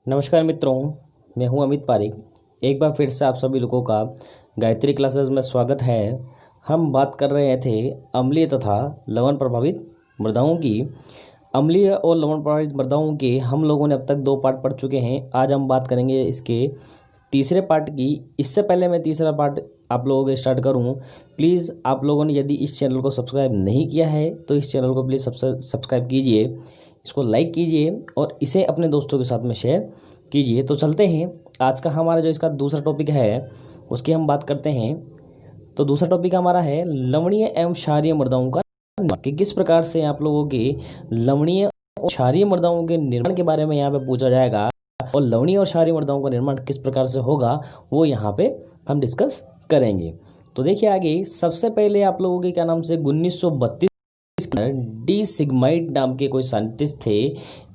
नमस्कार मित्रों, मैं हूं अमित पारिक। एक बार फिर से आप सभी लोगों का गायत्री क्लासेस में स्वागत है। हम बात कर रहे थे अम्लीय तथा लवण प्रभावित मृदाओं की। अम्लीय और लवण प्रभावित मृदाओं के हम लोगों ने अब तक 2 पार्ट पढ़ चुके हैं। आज हम बात करेंगे इसके तीसरे पार्ट की। इससे पहले मैं तीसरा पार्ट आप लोगों के स्टार्ट करूं, प्लीज़ आप लोगों ने यदि इस चैनल को सब्सक्राइब नहीं किया है तो इस चैनल को प्लीज़ सब्सक्राइब कीजिए, इसको लाइक कीजिए और इसे अपने दोस्तों के साथ में शेयर कीजिए। तो चलते हैं, आज का हमारा जो इसका दूसरा टॉपिक है उसकी हम बात करते हैं। तो दूसरा टॉपिक हमारा है लवणीय एवं क्षारीय मृदाओं का निर्माण, कि किस प्रकार से आप लोगों के लवणीय और क्षारीय मृदाओं के निर्माण के बारे में यहाँ पे पूछा जाएगा, और लवणीय और क्षारीय मृदाओं का निर्माण किस प्रकार से होगा वो यहाँ पे हम डिस्कस करेंगे। तो देखिए आगे, सबसे पहले आप लोगों के क्या नाम से 1932 डी सिग्माइड नाम के कोई साइंटिस्ट थे।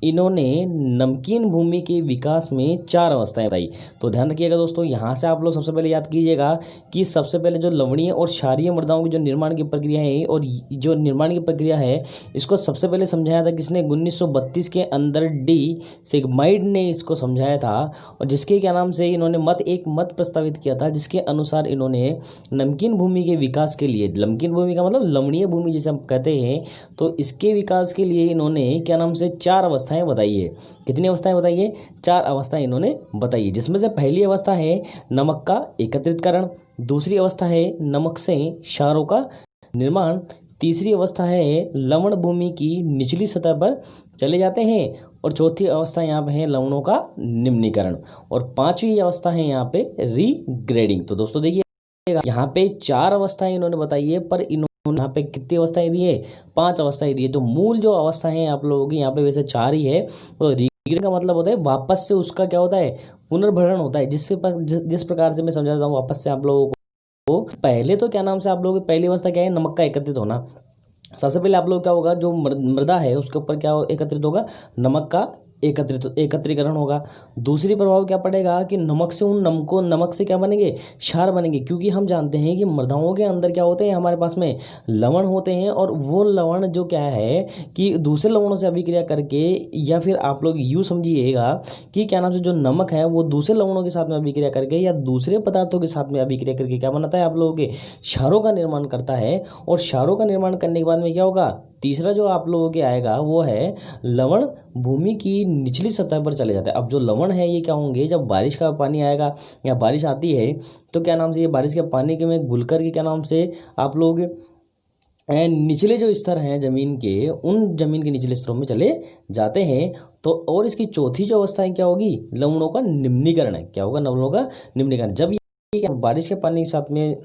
इन्होंने नमकीन भूमि के विकास में 4 अवस्थाएं बताई। तो ध्यान रखिएगा दोस्तों, यहाँ से आप लोग सबसे पहले याद कीजिएगा कि सबसे पहले जो लवणीय और क्षारीय मृदाओं की जो निर्माण की प्रक्रिया है, और जो निर्माण की प्रक्रिया है इसको सबसे पहले समझाया था किसने? 1932 के अंदर डी सिग्माइड ने इसको समझाया था। और जिसके क्या नाम से इन्होंने एक मत प्रस्तावित किया था, जिसके अनुसार इन्होंने नमकीन भूमि के विकास के लिए, नमकीन भूमि का मतलब लवणीय भूमि जिसे हम कहते हैं, तो इसके विकास के लिए इन्होंने क्या नाम से 4 अवस्थाएं बताई है। कितनी अवस्थाएं बताई है? 4 अवस्थाएं इन्होंने बताई है, जिसमें से पहली अवस्था है नमक का एकत्रितकरण, दूसरी अवस्था है नमक से क्षारों का निर्माण, तीसरी अवस्था है लवण भूमि की निचली सतह पर चले जाते हैं, और चौथी अवस्था यहाँ पे है लवणों का निम्नीकरण, और 5वीं अवस्था है यहाँ पे रीग्रेडिंग। तो दोस्तों देखिए, यहाँ पे 4 अवस्थाएं इन्होंने बताई है, पर इन्होंने यहाँ पे कितनी अवस्थाएं दी है? 5 अवस्थाएं दी है। तो मूल जो अवस्था है आप लोगों की यहाँ पे वैसे 4 ही है। तो रीग्रेडिंग का मतलब होता है वापस से उसका क्या होता है? पुनर्भरण होता है। जिस प्रकार से मैं समझाता हूँ वापस से आप लोगों को, पहले तो क्या नाम से आप लोगों की पहली अवस्था क्या है? नमक का एकत्रित होना। सबसे पहले आप लोग क्या होगा, जो मृदा है उसके ऊपर क्या एकत्रित होगा? नमक का एकत्रीकरण होगा। दूसरी प्रभाव क्या पड़ेगा कि नमक से नमक से क्या बनेंगे? क्षार बनेंगे, क्योंकि हम जानते हैं कि मृदाओं के अंदर क्या होते हैं, हमारे पास में लवण होते हैं, और वो लवण जो क्या है कि दूसरे लवणों से अभिक्रिया करके, या फिर आप लोग यूँ समझिएगा कि क्या नाम से जो नमक है वो दूसरे लवणों के साथ में अभिक्रिया करके या दूसरे पदार्थों के साथ में अभिक्रिया करके क्या बनाता है? आप लोगों के क्षारों का निर्माण करता है। और क्षारों का निर्माण करने के बाद में क्या होगा? तीसरा जो आप लोगों के आएगा वो है लवण भूमि की निचली सतह पर चले जाते हैं। अब जो लवण है ये क्या होंगे? जब बारिश का पानी आएगा या बारिश आती है तो क्या नाम से ये बारिश के पानी के में घुल कर के क्या नाम से आप लोग निचले जो स्तर हैं जमीन के, उन जमीन के निचले स्तरों में चले जाते हैं। तो और इसकी चौथी जो अवस्था है क्या होगी? लवणों का निम्नीकरण है। क्या होगा? लवणों का निम्नीकरण। जब ये बारिश के पानी के साथ में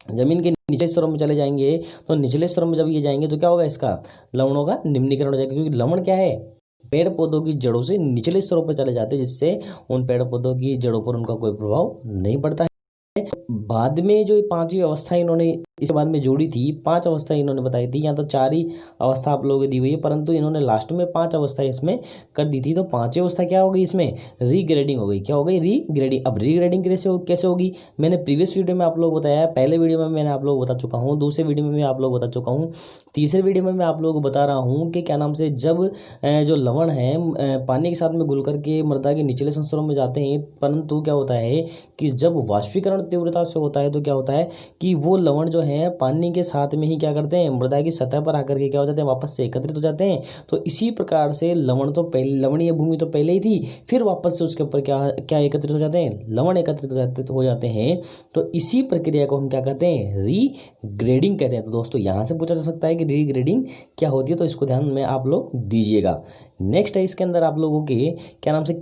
जमीन के निचले स्तरों में चले जाएंगे, तो निचले स्तरों में जब ये जाएंगे तो क्या होगा? इसका लवणों का निम्नीकरण हो जाएगा, क्योंकि लवण क्या है? पेड़ पौधों की जड़ों से निचले स्तरों पर चले जाते हैं, जिससे उन पेड़ पौधों की जड़ों पर उनका कोई प्रभाव नहीं पड़ता है। बाद में जो 5वीं अवस्था इन्होंने इसके बाद में जोड़ी थी, 5 अवस्था इन्होंने बताई थी। यहाँ तो 4 ही अवस्था आप लोगों को दी हुई है, परंतु इन्होंने लास्ट में 5 अवस्था इसमें कर दी थी। तो 5वीं अवस्था क्या हो गई? इसमें रीग्रेडिंग हो गई। क्या हो गई? रीग्रेडिंग। अब रीग्रेडिंग कैसे होगी? मैंने प्रीवियस वीडियो में आप लोग बताया, पहले वीडियो में मैंने आप लोग बता चुका हूँ, दूसरे वीडियो में मैं आप लोग बता चुका हूँ, तीसरे वीडियो में मैं आप लोगों को बता रहा हूँ कि क्या नाम से जब जो लवण है पानी के साथ में घुल करके मृदा के निचले संस्तरों में जाते हैं, परंतु क्या होता है कि जब वाष्पीकरण तीव्रता से होता है तो क्या होता है कि वो लवण जो है पानी के साथ में ही क्या करते हैं? मृदा की सतह पर आकर के क्या हो जाते हैं? वापस से एकत्रित हो जाते हैं। तो इसी प्रकार से लवण तो पहले, लवणीय भूमि तो पहले ही थी, फिर वापस से उसके ऊपर क्या एकत्रित हो जाते हैं? लवण एकत्रित हो जाते हैं। तो इसी प्रक्रिया को हम क्या कहते हैं? रीग्रेडिंग कहते हैं। तो दोस्तों यहाँ से पूछा जा सकता है कि रीग्रेडिंग क्या होती है, तो इसको ध्यान में आप लोग दीजिएगा। नेक्स्ट है इसके अंदर आप लोगों के क्या नाम से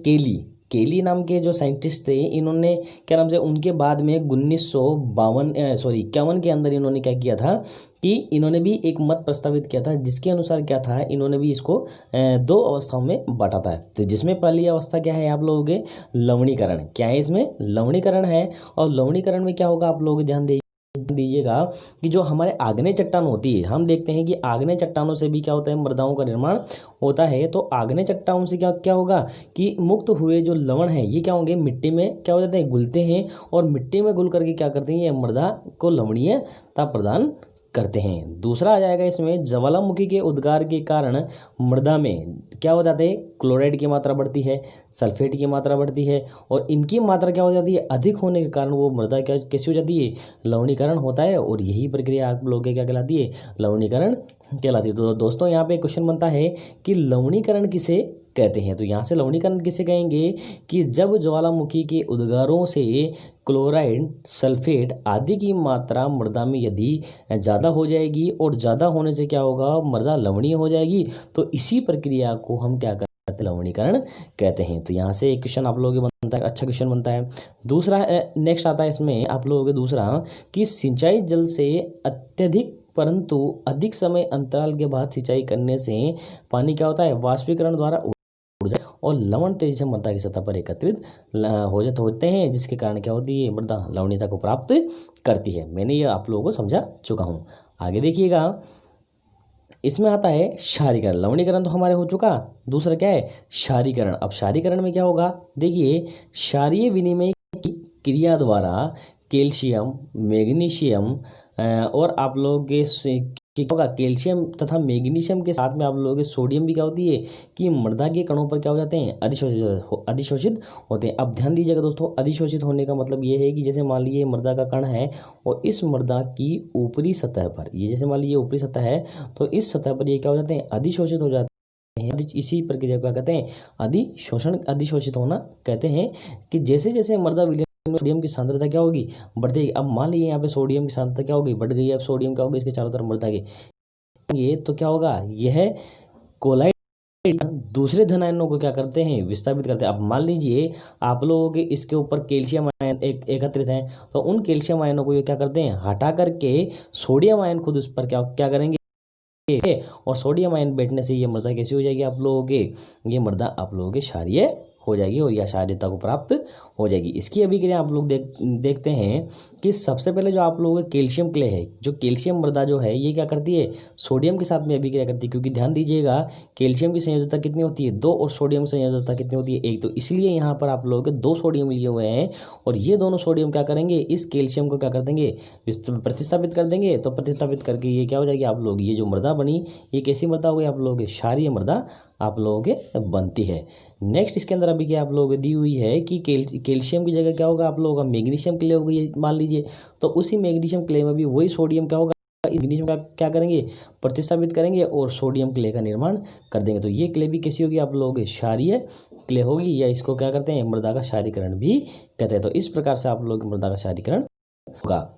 केली नाम के जो साइंटिस्ट थे, इन्होंने क्या नाम से उनके बाद में 1951 के अंदर इन्होंने क्या किया था कि इन्होंने भी एक मत प्रस्तावित किया था, जिसके अनुसार क्या था, इन्होंने भी इसको 2 अवस्थाओं में बांटा था। तो जिसमें पहली अवस्था क्या है आप लोगों के? लवणीकरण। क्या है इसमें? लवणीकरण है। और लवणीकरण में क्या होगा आप लोग ध्यान दीजिएगा कि जो हमारे आग्नेय चट्टान होती है, हम देखते हैं कि आग्नेय चट्टानों से भी क्या होता है? मृदाओं का निर्माण होता है। तो आग्नेय चट्टानों से क्या होगा कि मुक्त हुए जो लवण है ये क्या होंगे? मिट्टी में क्या हो जाते हैं? घुलते हैं, और मिट्टी में घुल करके क्या करते हैं? ये मृदा को लवणीयता प्रदान करते हैं। दूसरा आ जाएगा इसमें, ज्वालामुखी के उद्गार के कारण मृदा में क्या हो जाते हैं, क्लोराइड की मात्रा बढ़ती है, सल्फेट की मात्रा बढ़ती है, और इनकी मात्रा क्या हो जाती है, अधिक होने के कारण वो मृदा क्या कैसी हो जाती है, लवणीकरण होता है। और यही प्रक्रिया आप लोगों के क्या कहलाती है, लवणीकरण कहलाती है। तो दोस्तों यहाँ पे क्वेश्चन बनता है कि लवणीकरण किसे कहते हैं। तो यहाँ से लवणीकरण किसे कहेंगे कि जब ज्वालामुखी के उद्गारों से क्लोराइड, सल्फेट आदि की मात्रा मृदा में यदि ज़्यादा हो जाएगी, और ज़्यादा होने से क्या होगा, मृदा लवणीय हो जाएगी। तो इसी प्रक्रिया को हम क्या कहते हैं, लवणीकरण कहते हैं। तो यहाँ से एक क्वेश्चन आप लोगों के बनता है, अच्छा क्वेश्चन बनता है। दूसरा नेक्स्ट आता है इसमें आप लोगों के दूसरा कि सिंचाई जल से अत्यधिक परंतु अधिक समय अंतराल के बाद सिंचाई करने से पानी क्या होता है, वाष्पीकरण द्वारा ऊर्जा और लवण तेजी से मृदा की सतह पर एकत्रित होते हैं, जिसके कारण क्या होती है, मृदा लवणीयता को प्राप्त करती है। मैंने ये आप लोगों को समझा चुका हूँ। आगे देखिएगा, इसमें आता है क्षारीकरण। लवणीकरण तो हमारे हो चुका, दूसरा क्या है, क्षारीकरण। अब क्षारीकरण में क्या होगा, देखिए, क्षारीय विनिमय की क्रिया द्वारा कैल्शियम, मैग्नीशियम और आप लोगों के क्या होगा, कैल्शियम तथा मैग्नीशियम के साथ में आप लोगों के सोडियम भी क्या होती है कि मृदा के कणों पर क्या हो जाते हैं, अधिशोषित होते हैं। अब ध्यान दीजिएगा दोस्तों, अधिशोषित होने का मतलब ये है कि जैसे मान लीजिए मृदा का कण है और इस मृदा की ऊपरी सतह पर, ये जैसे मान लीजिए ऊपरी सतह है, तो इस सतह पर ये क्या हो जाते हैं, अधिशोषित हो जाते हैं। इसी प्रक्रिया को कहते हैं अधिशोषण, अधिशोषित होना कहते हैं। कि जैसे जैसे मृदा सोडियम की सांद्रता क्या होगी, बढ़ती है। अब मान लीजिए यहाँ पे सोडियम की सांद्रता क्या होगी, बढ़ गई है। अब सोडियम क्या होगी, इसके चारों तरफ मृदा के, ये तो क्या होगा, यह कोलाइड दूसरे धन आयनों को क्या करते हैं, विस्थापित करते हैं। अब मान लीजिए आप लोगों के इसके ऊपर कैल्शियम आयन एकत्रित हैं, तो उन कैल्शियम आयनों को ये क्या करते हैं, हटा करके सोडियम आयन खुद उस पर क्या क्या करेंगे, और सोडियम आयन बैठने से ये मृदा कैसी हो जाएगी आप लोगों के, ये मृदा आप लोगों के क्षारीय हो जाएगी और यह क्षारीयता को प्राप्त हो जाएगी। इसकी अभिक्रिया आप लोग देखते हैं कि सबसे पहले जो आप लोगों का कैल्शियम क्ले है, जो कैल्शियम मृदा जो है, ये क्या करती है, सोडियम के साथ में अभिक्रिया करती है। क्योंकि ध्यान दीजिएगा, कैल्शियम की संयोजकता कितनी होती है, 2, और सोडियम की संयोजकता कितनी होती है, 1। तो इसलिए यहाँ पर आप लोगों के 2 सोडियम लिए हुए हैं, और ये दोनों सोडियम क्या करेंगे, इस कैल्शियम को क्या कर देंगे, प्रतिस्थापित कर देंगे। तो प्रतिस्थापित करके ये क्या हो जाएगी आप लोग, ये जो मृदा बनी, ये कैसी मृदा हो गई आप लोगों के, क्षारीय मृदा आप लोगों के बनती है। नेक्स्ट इसके अंदर अभी क्या आप लोगों को दी हुई है कि कैल्शियम की जगह क्या होगा आप लोगों का, मैग्नीशियम क्ले होगा, ये मान लीजिए। तो उसी मैग्नीशियम क्ले में भी वही सोडियम क्या होगा, मैग्नीशियम का क्या करेंगे, प्रतिस्थापित करेंगे और सोडियम क्ले का निर्माण कर देंगे। तो ये क्ले भी कैसी होगी आप लोगों के, क्षारीय क्ले होगी, या इसको क्या करते हैं, मृदा का क्षारीकरण भी कहते हैं। तो इस प्रकार से आप लोग मृदा का क्षारीकरण होगा।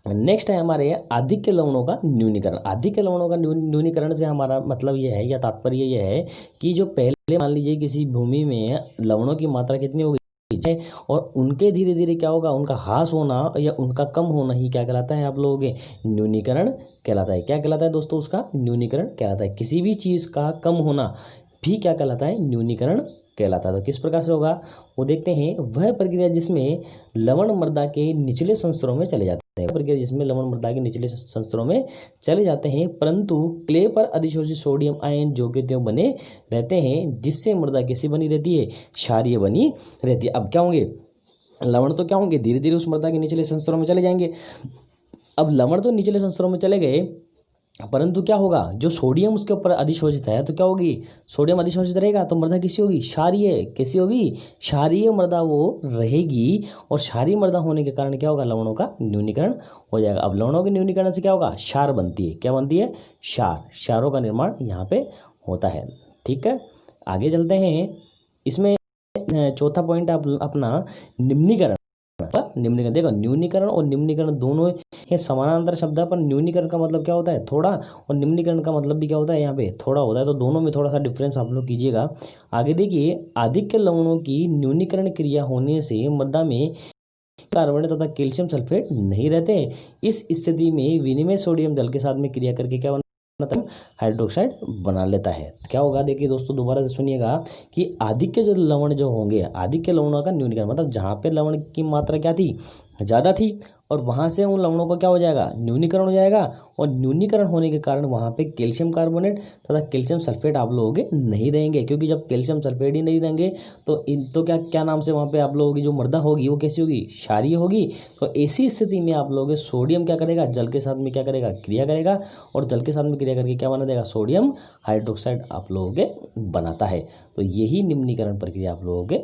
नेक्स्ट है हमारे आधिक्य लवणों का न्यूनीकरण। आधिक्य लवणों का न्यूनीकरण से हमारा मतलब यह है, या तात्पर्य यह है कि जो पहले मान लीजिए किसी भूमि में लवणों की मात्रा कितनी हो गई है, और उनके धीरे धीरे क्या होगा, उनका ह्रास होना या उनका कम होना ही क्या कहलाता है आप लोगों के, न्यूनीकरण कहलाता है। क्या कहलाता है दोस्तों, उसका न्यूनीकरण कहलाता है। किसी भी चीज़ का कम होना भी क्या कहलाता है, न्यूनीकरण कहलाता है। तो किस प्रकार से होगा वो देखते हैं। वह प्रक्रिया जिसमें लवण मृदा के निचले संस्तरों में चले जाते हैं, प्रक्रिया जिसमें लवण मृदा के निचले संस्तरों में चले जाते हैं, परंतु क्ले पर अधिशोषित सोडियम आयन जो के त्यों बने रहते हैं, जिससे मृदा कैसी बनी रहती है, क्षारीय बनी रहती है। अब क्या होंगे, लवण तो क्या होंगे, धीरे धीरे उस मृदा के निचले संस्तरों में चले जाएंगे। अब लवण तो निचले संस्तरों में चले गए, परंतु क्या होगा, जो सोडियम उसके ऊपर अधिशोषित है, तो क्या होगी, सोडियम अधिशोषित रहेगा तो मृदा कैसी होगी, क्षारीय। कैसी होगी, क्षारीय मृदा वो रहेगी, और क्षारीय मृदा होने के कारण क्या होगा, लवणों का न्यूनीकरण हो जाएगा। अब लवणों के न्यूनीकरण से क्या होगा, क्षार बनती है। क्या बनती है, क्षार। क्षारों का निर्माण यहाँ पे होता है। ठीक है, आगे चलते हैं। इसमें चौथा पॉइंट अपना निम्नीकरण। निम्नीकरण देखो, न्यूनीकरण और निम्नीकरण दोनों ये समानांतर शब्द है, पर न्यूनीकरण का मतलब क्या होता है, थोड़ा, और निम्नीकरण का मतलब भी क्या होता है, यहाँ पे थोड़ा होता है। तो दोनों में थोड़ा सा डिफरेंस आप लोग कीजिएगा। आगे देखिए, आधिक्य लवणों की न्यूनीकरण क्रिया होने से मृदा में कार्बन तथा कैल्शियम सल्फेट नहीं रहते। इस स्थिति में विनिमय सोडियम जल के साथ में क्रिया करके क्या हाइड्रोक्साइड बना लेता है। क्या होगा, देखिए दोस्तों दोबारा से सुनिएगा कि आधिक्य जो लवण जो होंगे, आधिक्य लवणों का न्यूनीकरण मतलब जहाँ पे लवण की मात्रा क्या थी, ज़्यादा थी और वहाँ से उन लवणों का क्या हो जाएगा, न्यूनीकरण हो जाएगा। और न्यूनीकरण होने के कारण वहाँ पे कैल्शियम कार्बोनेट तथा कैल्शियम सल्फेट आप लोगों के नहीं रहेंगे, क्योंकि जब कैल्शियम सल्फेट ही नहीं रहेंगे तो क्या क्या नाम से वहाँ पे आप लोगों की जो मृदा होगी वो कैसी होगी, क्षारीय होगी। तो ऐसी स्थिति में आप लोगों के सोडियम क्या करेगा, जल के साथ में क्या करेगा, क्रिया करेगा, और जल के साथ में क्रिया करके क्या बना देगा, सोडियम हाइड्रोक्साइड आप लोगों के बनाता है। तो यही निम्नीकरण प्रक्रिया आप लोगों के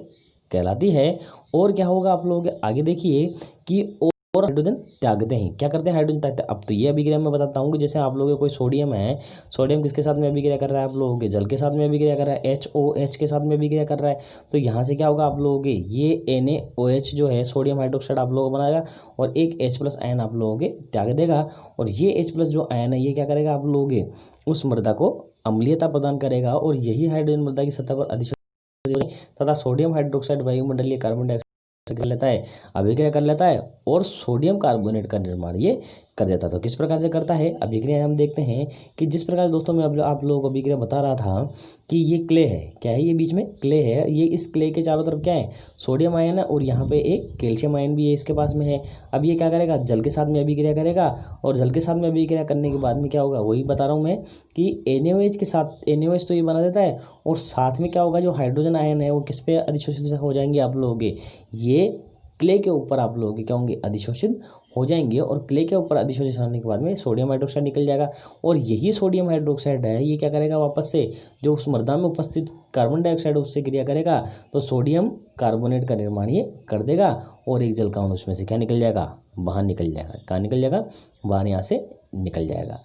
कहलाती है। और क्या होगा आप लोगों के आगे देखिए कि और हाइड्रोजन त्यागते हैं, क्या करते हैं, हाइड्रोजन त्यागते हैं। अब तो ये अभिक्रिया मैं बताता हूँ कि जैसे आप लोगों के कोई सोडियम है, सोडियम किसके साथ में अभिक्रिया कर रहा है, आप लोगों के जल के साथ में अभिक्रिया कर रहा है, HOH के साथ में अभिक्रिया कर रहा है। तो यहाँ से क्या होगा आप लोगों के, ये NaOH जो है सोडियम हाइड्रोक्साइड आप लोगों को बनाएगा और एक H+ आयन आप लोगों के त्याग देगा। और ये H+ जो आयन है ये क्या करेगा आप लोगों के उस मृदा को अम्लीयता प्रदान करेगा, और यही हाइड्रोजन मृदा की सतह पर अधिशोषित तथा सोडियम हाइड्रोक्साइड वायुमंडलीय कार्बन डाइऑक्साइड कर लेता है, अभिक्रिया कर लेता है और सोडियम कार्बोनेट का निर्माण ये कर देता है। तो किस प्रकार से करता है अभिक्रिया, हम देखते हैं कि जिस प्रकार दोस्तों मैं आप लोगों को अभिक्रिया बता रहा था कि ये क्ले है, क्या है, ये बीच में क्ले है, ये इस क्ले के चारों तरफ क्या है, सोडियम आयन है और यहाँ पे एक कैल्शियम आयन भी है इसके पास में है। अब ये क्या करेगा, जल के साथ में अभिक्रिया करेगा, और जल के साथ में अभिक्रिया करने के बाद में क्या होगा, वही बता रहा हूँ मैं कि NaOH के साथ, NaOH तो ये बना देता है, और साथ में क्या होगा, जो हाइड्रोजन आयन है वो किस पे अधिशोषित हो जाएंगे आप लोगों के, ये क्ले के ऊपर आप लोगों के क्या होंगे, अधिशोषित हो जाएंगे। और क्ले के ऊपर अधिशोषित होने के बाद में सोडियम हाइड्रोक्साइड निकल जाएगा, और यही सोडियम हाइड्रोक्साइड है ये क्या करेगा, वापस से जो उस मृदा में उपस्थित कार्बन डाइऑक्साइड उससे क्रिया करेगा तो सोडियम कार्बोनेट का निर्माण ये कर देगा, और एक जल का अणु उसमें से क्या निकल जाएगा, बाहर निकल जाएगा। कहाँ निकल जाएगा, बाहर यहाँ से निकल जाएगा।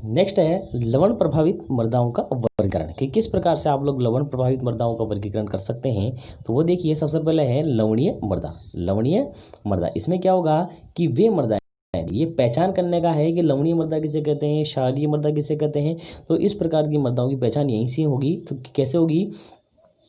नेक्स्ट है लवण प्रभावित मृदाओं का वर्गीकरण, कि किस प्रकार से आप लोग लवण प्रभावित मृदाओं का वर्गीकरण कर सकते हैं। तो वो देखिए, सबसे पहले है लवणीय मृदा। लवणीय मृदा, इसमें क्या होगा कि वे मृदा, ये पहचान करने का है कि लवणीय मृदा किसे कहते हैं, क्षारीय मृदा किसे कहते हैं। तो इस प्रकार की मृदाओं की पहचान यहीं से होगी। तो कैसे होगी,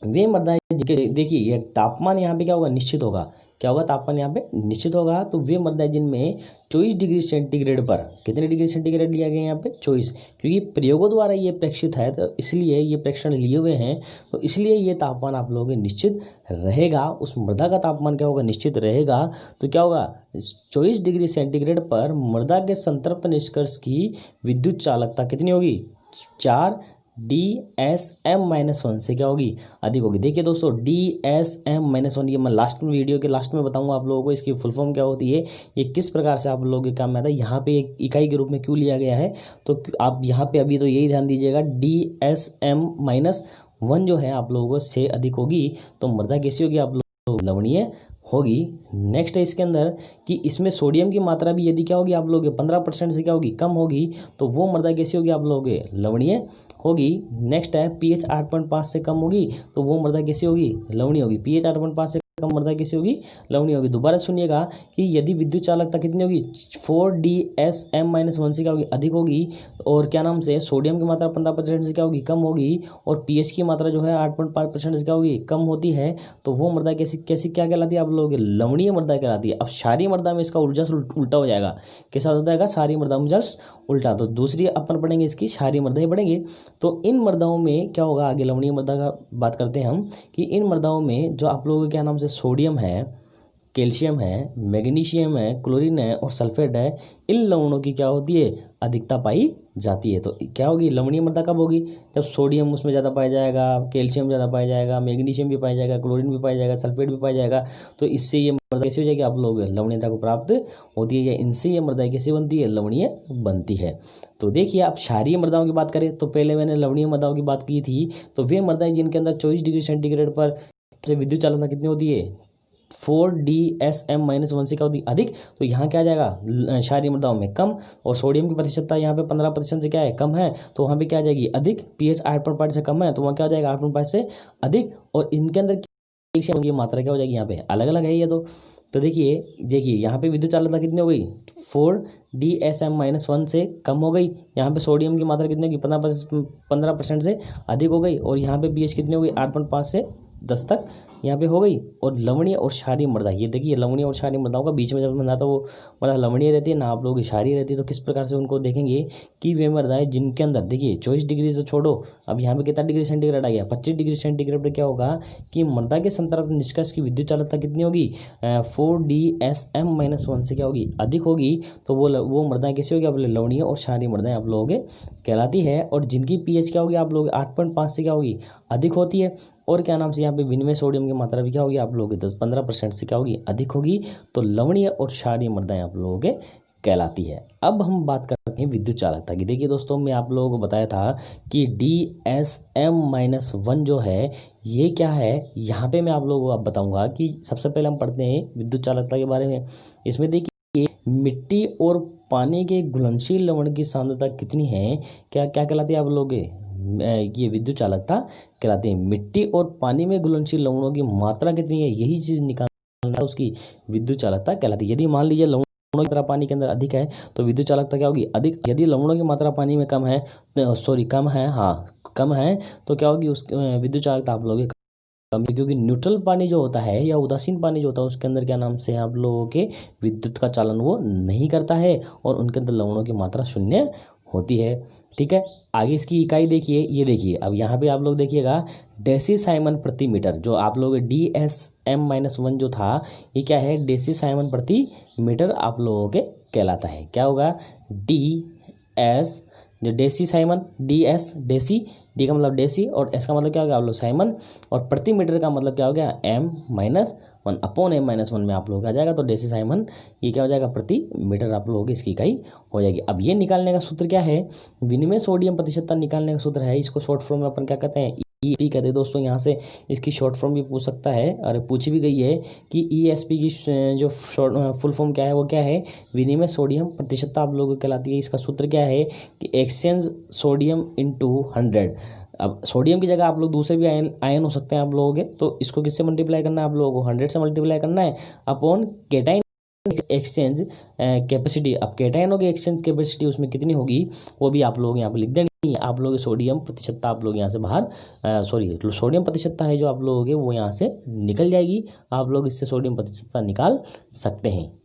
वे मृदा, देखिए ये तापमान यहाँ पे क्या होगा, निश्चित होगा, क्या होगा, तापमान यहाँ पे निश्चित होगा। तो वे मृदा जिनमें 24 डिग्री सेंटीग्रेड पर, कितने डिग्री सेंटीग्रेड लिया गया यहाँ पे, 24, क्योंकि प्रयोगों द्वारा ये प्रेक्षित है तो इसलिए ये प्रेक्षण लिए हुए हैं, तो इसलिए ये तापमान आप लोगों के निश्चित रहेगा। उस मृदा का तापमान क्या होगा, निश्चित रहेगा। तो क्या होगा, 24 डिग्री सेंटीग्रेड पर मृदा के संतृप्त निष्कर्ष की विद्युत चालकता कितनी होगी, 4DSM-1 से क्या होगी, अधिक होगी। देखिए दोस्तों, DSM-1 ये मैं लास्ट में, वीडियो के लास्ट में बताऊंगा आप लोगों को इसकी फुल फॉर्म क्या होती है, ये किस प्रकार से आप लोगों के काम में आता है, यहाँ पे एक इकाई के रूप में क्यों लिया गया है। तो आप यहाँ पे अभी तो यही ध्यान दीजिएगा, DSM-1 जो है आप लोगों को से अधिक होगी तो मृदा कैसी होगी, आप लोग लवणीय होगी। नेक्स्ट है इसके अंदर कि इसमें सोडियम की मात्रा भी यदि क्या होगी आप लोग 15% से क्या होगी, कम होगी, तो वो मृदा कैसी होगी आप लोग लवणीय होगी। नेक्स्ट है pH 8.5 से कम होगी तो वो मृदा कैसी होगी, लवणीय होगी। pH 8.5 से कम मृदा कैसी होगी, लवणीय होगी। दोबारा सुनिएगा कि यदि विद्युत चालकता कितनी होगी, 4DSM-1 से क्या होगी, अधिक होगी, और क्या नाम से सोडियम की मात्रा 15% से क्या होगी, कम होगी, और pH की मात्रा जो है 8.5% से क्या होगी, कम होती है, तो वो मृदा कैसी कैसी क्या कहलाती है आप लोग, लवणीय मृदा कहलाती है। अब क्षारीय मृदा में इसका ऊर्जा उल्टा हो जाएगा, कैसा हो जाएगा, क्षारीय मृदा में उल्टा। तो दूसरी अपन पढ़ेंगे इसकी क्षारीय मृदा ही पढ़ेंगे। तो इन मृदाओं में क्या होगा, आगे लवणीय मृदा का बात करते हैं हम, कि इन मृदाओं में जो आप लोगों के क्या नाम से सोडियम है, कैल्शियम है, मैग्नीशियम है, क्लोरीन है और सल्फेट है, इन लवणों की क्या होती है, अधिकता पाई जाती है। तो क्या होगी, लवणीय मृदा कब होगी, जब सोडियम उसमें ज़्यादा पाया जाएगा, कैल्शियम ज़्यादा पाया जाएगा, मैग्नीशियम भी पाया जाएगा, क्लोरीन भी पाया जाएगा, सल्फेट भी पाया जाएगा। तो इससे ये मृदा कैसी हो जाएगी, आप लोग लवणीयता को प्राप्त होती है, या इनसे ये मृदा कैसी बनती है, लवणीय बनती है। तो देखिए, आप क्षारीय मृदाओं की बात करें तो पहले मैंने लवणीय मृदाओं की बात की थी। तो वे मृदाएं जिनके अंदर 24 डिग्री सेंटीग्रेड पर विद्युत चालकता कितनी होती है, 4DSM-1 से क्या होती है, अधिक। तो यहाँ क्या आ जाएगा, क्षारीय मृदाओं में कम, और सोडियम की प्रतिशतता यहाँ पे 15% से क्या है, कम है, तो वहाँ पे क्या आ जाएगी, अधिक। pH 8.5 से कम है तो वहाँ क्या हो जाएगा, 8.5 से अधिक। और इनके अंदर कैल्शियम की मात्रा क्या हो जाएगी, यहाँ पे अलग अलग है ये। तो देखिए यहाँ पे विद्युत चालकता कितनी हो गई, 4DSM-1 से कम हो गई। यहाँ पे सोडियम की मात्रा कितनी होगी, 15% से अधिक हो गई। और यहाँ पे pH कितनी हो गई, 8.5 से 10 तक यहाँ पे हो गई। और लवणीय और क्षारीय मृदा, ये देखिए लवणीय और क्षारीय मृदाओं का बीच में जब मृदा वो मृदा लवणीय रहती है ना आप लोगों की क्षारीय रहती है, तो किस प्रकार से उनको देखेंगे कि वे मृदाएं जिनके अंदर देखिए 24 डिग्री से छोड़ो, अब यहाँ पे कितना डिग्री सेंटीग्रेड आ गया 25 डिग्री सेंटीग्रेड पर क्या होगा कि मृदा के संतृप्त निष्कर्ष की विद्युत चालकता कितनी होगी 4DSM-1 से क्या होगी अधिक होगी। तो वो मृदाएं कैसी होगी आप लोग लवणीय और क्षारीय मृदाएं आप लोगों के कहलाती है। और जिनकी पीएच क्या होगी आप लोग 8.5 से क्या होगी अधिक होती है। और क्या नाम से यहाँ पे विनिमय सोडियम की मात्रा भी क्या होगी आप लोगों की 10-15% से क्या होगी अधिक होगी। तो लवणीय और क्षारीय मृदाएं आप लोगों के कहलाती है। अब हम बात करते हैं विद्युत चालकता की। देखिए दोस्तों मैं आप लोगों को बताया था कि DSM-1 जो है ये क्या है, यहाँ पे मैं आप लोगों को अब बताऊंगा कि सबसे पहले हम पढ़ते हैं विद्युत चालकता के बारे में। इसमें देखिए मिट्टी और पानी के घुलनशील लवण की सांद्रता कितनी है, क्या क्या कहलाती है आप लोग ये विद्युत चालकता कहलाती है। मिट्टी और पानी में घुलनशील लवणों की मात्रा कितनी है यही चीज निकालना उसकी विद्युत चालकता कहलाती है। यदि मान लीजिए लवणों की मात्रा पानी के अंदर अधिक है तो विद्युत चालकता क्या होगी अधिक। यदि लवणों की मात्रा पानी में कम है कम है तो क्या होगी उस विद्युत चालकता आप लोग कम, क्योंकि न्यूट्रल पानी जो होता है या उदासीन पानी जो होता है उसके अंदर क्या नाम से आप लोगों के विद्युत का चालन वो नहीं करता है और उनके अंदर लवणों की मात्रा शून्य होती है। ठीक है, आगे इसकी इकाई देखिए, ये देखिए अब यहाँ पे आप लोग देखिएगा डेसीसाइमन प्रति मीटर, जो आप लोग DSM-1 जो था ये क्या है डेसीसाइमन प्रति मीटर आप लोगों के कहलाता है। क्या होगा DS जो डेसीसाइमन डेसी डी का मतलब डेसी और एस का मतलब क्या हो गया आप लोग साइमन और प्रति मीटर का मतलब क्या हो गया M-1/M-1 में आप लोग आ जाएगा। तो डेसीसाइमन ये क्या हो जाएगा प्रति मीटर आप लोगों की इसकी इकाई हो जाएगी। अब ये निकालने का सूत्र क्या है, विनिमय सोडियम प्रतिशतता निकालने का सूत्र है, इसको शॉर्ट फॉर्म में अपन क्या कहते हैं ESP कहते हैं। दोस्तों यहाँ से इसकी शॉर्ट फॉर्म भी पूछ सकता है और पूछी भी गई है कि ESP की जो शॉर्ट फुल फॉर्म क्या है वो क्या है विनिमय सोडियम प्रतिशतता आप लोगों को कहलाती है। इसका सूत्र क्या है कि एक्सचेंज सोडियम इंटू 100। अब सोडियम की जगह आप लोग दूसरे भी आयन हो सकते हैं आप लोगों के, तो इसको किससे मल्टीप्लाई करना है आप लोगों को 100 से मल्टीप्लाई करना है अपॉन केटाइन एक्सचेंज कैपेसिटी। अब केटाइनों की एक्सचेंज कैपेसिटी उसमें कितनी होगी वो भी आप लोग यहाँ पर लिख देंगे। आप लोग सोडियम प्रतिशतता आप लोग यहाँ से बाहर सोडियम प्रतिशतता है जो आप लोगों के वो यहाँ से निकल जाएगी। आप लोग इससे सोडियम प्रतिशतता निकाल सकते हैं।